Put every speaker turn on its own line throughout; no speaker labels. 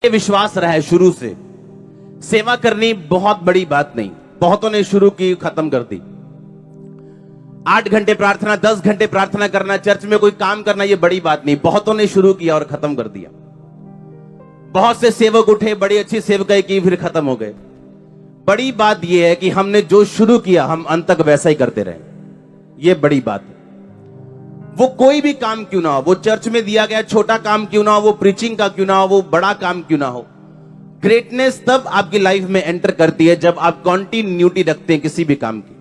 ये विश्वास रहा है शुरू से, सेवा करनी बहुत बड़ी बात नहीं। बहुतों ने शुरू की, खत्म कर दी। 8 घंटे प्रार्थना, 10 घंटे प्रार्थना करना, चर्च में कोई काम करना, ये बड़ी बात नहीं। बहुतों ने शुरू किया और खत्म कर दिया। बहुत से सेवक उठे, बड़ी अच्छी सेवकाई की, फिर खत्म हो गए। बड़ी बात यह है कि हमने जो शुरू किया हम अंत तक वैसा ही करते रहे। यह बड़ी बात है। वो कोई भी काम क्यों ना हो, वो चर्च में दिया गया छोटा काम क्यों ना हो, वो प्रीचिंग का क्यों ना हो, वो बड़ा काम क्यों ना हो, ग्रेटनेस तब आपकी लाइफ में एंटर करती है जब आप कॉन्टिन्यूटी रखते हैं किसी भी काम की।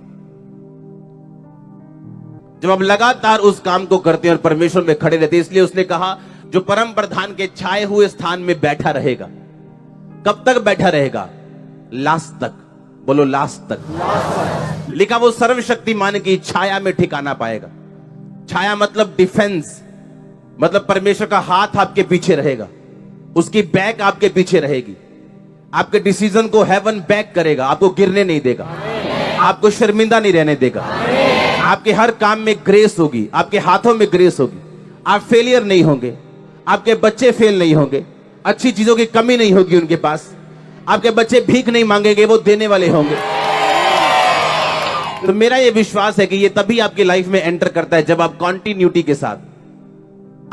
जब आप लगातार उस काम को करते हैं और परमेश्वर में खड़े रहते हैं। इसलिए उसने कहा, जो परम प्रधान के छाए हुए स्थान में बैठा रहेगा। कब तक बैठा रहेगा? लास्ट तक। बोलो लास्ट तक। लिखा, वो सर्वशक्तिमान की छाया में ठिकाना पाएगा। छाया मतलब डिफेंस, मतलब परमेश्वर का हाथ आपके पीछे रहेगा, उसकी बैक आपके पीछे रहेगी, आपके डिसीजन को हेवन बैक करेगा, आपको गिरने नहीं देगा, आपको शर्मिंदा नहीं रहने देगा, आपके हर काम में ग्रेस होगी, आपके हाथों में ग्रेस होगी, आप फेलियर नहीं होंगे, आपके बच्चे फेल नहीं होंगे, अच्छी चीजों की कमी नहीं होगी उनके पास, आपके बच्चे भीख नहीं मांगेंगे, वो देने वाले होंगे। तो मेरा ये विश्वास है कि ये तभी आपकी लाइफ में एंटर करता है जब आप कॉन्टिन्यूटी के साथ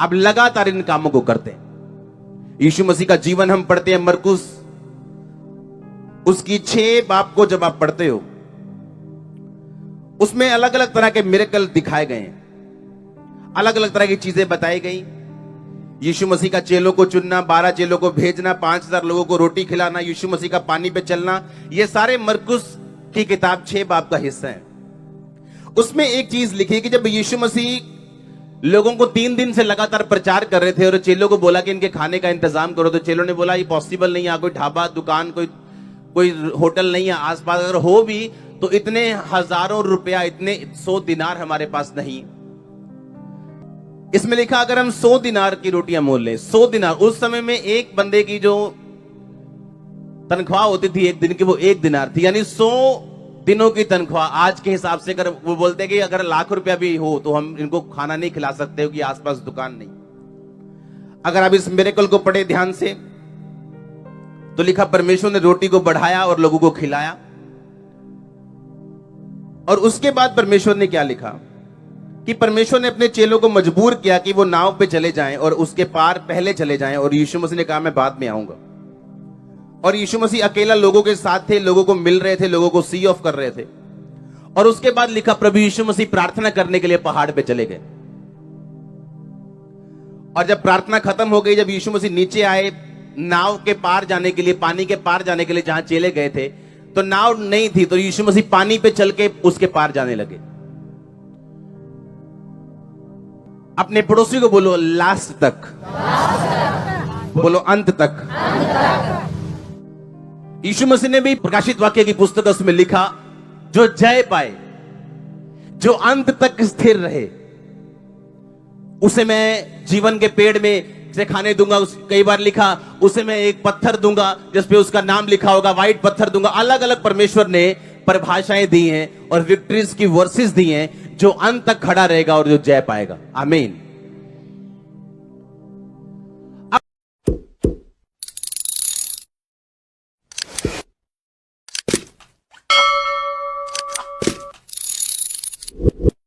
आप लगातार इन कामों को करते हैं। यीशु मसीह का जीवन हम पढ़ते हैं मरकुस, उसकी 6 बाब को जब आप पढ़ते हो, उसमें अलग अलग तरह के मिरेकल दिखाए गए हैं, अलग अलग तरह की चीजें बताई गई। यीशु मसीह का चेलों को चुनना, 12 चेलों को भेजना, 5000 लोगों को रोटी खिलाना, यीशु मसीह का पानी पे चलना, ये सारे मरकुस की किताब 6 बाब का हिस्सा है। उसमें एक चीज लिखी कि जब यीशु मसीह लोगों को 3 दिन से लगातार प्रचार कर रहे थे और चेलों को बोला कि इनके खाने का इंतजाम करो, तो चेलों ने बोला ये पॉसिबल नहीं है, कोई ढाबा दुकान कोई होटल नहीं है आसपास, अगर हो भी तो इतने हजारों रुपया, इतने 100 दिनार हमारे पास नहीं। इसमें लिखा, अगर हम 100 दिनार की रोटियां मोल लें, 100 दिनार उस समय में एक बंदे की जो तनख्वाह होती थी एक दिन की, वो 1 दिनार थी, यानी 100 दिनों की तनख्वाह। आज के हिसाब से अगर वो बोलते हैं कि अगर लाख रुपया भी हो तो हम इनको खाना नहीं खिला सकते हो कि आसपास दुकान नहीं। अगर आप इस मिरेकल को पढ़े ध्यान से तो लिखा, परमेश्वर ने रोटी को बढ़ाया और लोगों को खिलाया। और उसके बाद परमेश्वर ने क्या लिखा कि परमेश्वर ने अपने चेलों को मजबूर किया कि वो नाव पे चले जाएं और उसके पार पहले चले जाएं, और यीशु मसीह ने कहा मैं बाद में आऊंगा। और यीशु मसीह अकेला लोगों के साथ थे, लोगों को मिल रहे थे, लोगों को सी ऑफ कर रहे थे। और उसके बाद लिखा, प्रभु यीशु मसीह प्रार्थना करने के लिए पहाड़ पे चले गए। और जब प्रार्थना खत्म हो गई, जब यीशु मसीह नीचे आए नाव के पार जाने के लिए, पानी के पार जाने के लिए, जहां चेले गए थे, तो नाव नहीं थी, तो यीशु मसीह पानी पे चल के उसके पार जाने लगे। अपने पड़ोसी को बोलो लास्ट तक, बोलो अंत तक। यीशु मसीह ने भी प्रकाशित वाक्य की पुस्तक उसमें लिखा, जो जय पाए, जो अंत तक स्थिर रहे, उसे मैं जीवन के पेड़ में से खाने दूंगा। कई बार लिखा, उसे मैं एक पत्थर दूंगा जिसपे उसका नाम लिखा होगा, व्हाइट पत्थर दूंगा। अलग अलग परमेश्वर ने परिभाषाएं दी हैं और विक्ट्रीज की वर्सेस दी हैं, जो अंत तक खड़ा रहेगा और जो जय पाएगा। आमीन।